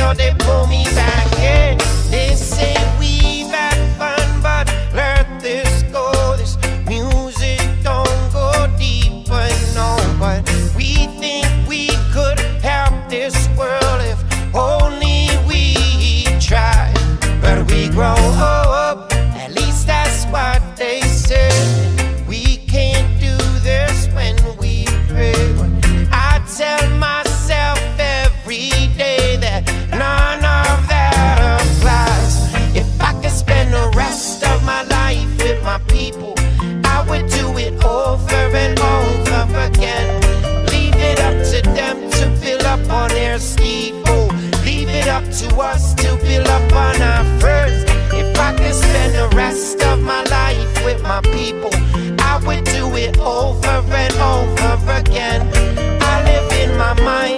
so they pull me back in. They say we've had fun, but let this go. This music don't go deeper, no. But we think we could help this world if only we tried. But we grow up, at least that's what they say. We can't do this when we pray. I tell myself every day that none of that applies. If I could spend the rest of my life with my people, I would do it over and over again. Leave it up to them to build up on their steeple. Leave it up to us to build up on our first. If I could spend the rest of my life with my people, I would do it over and over again. I live in my mind.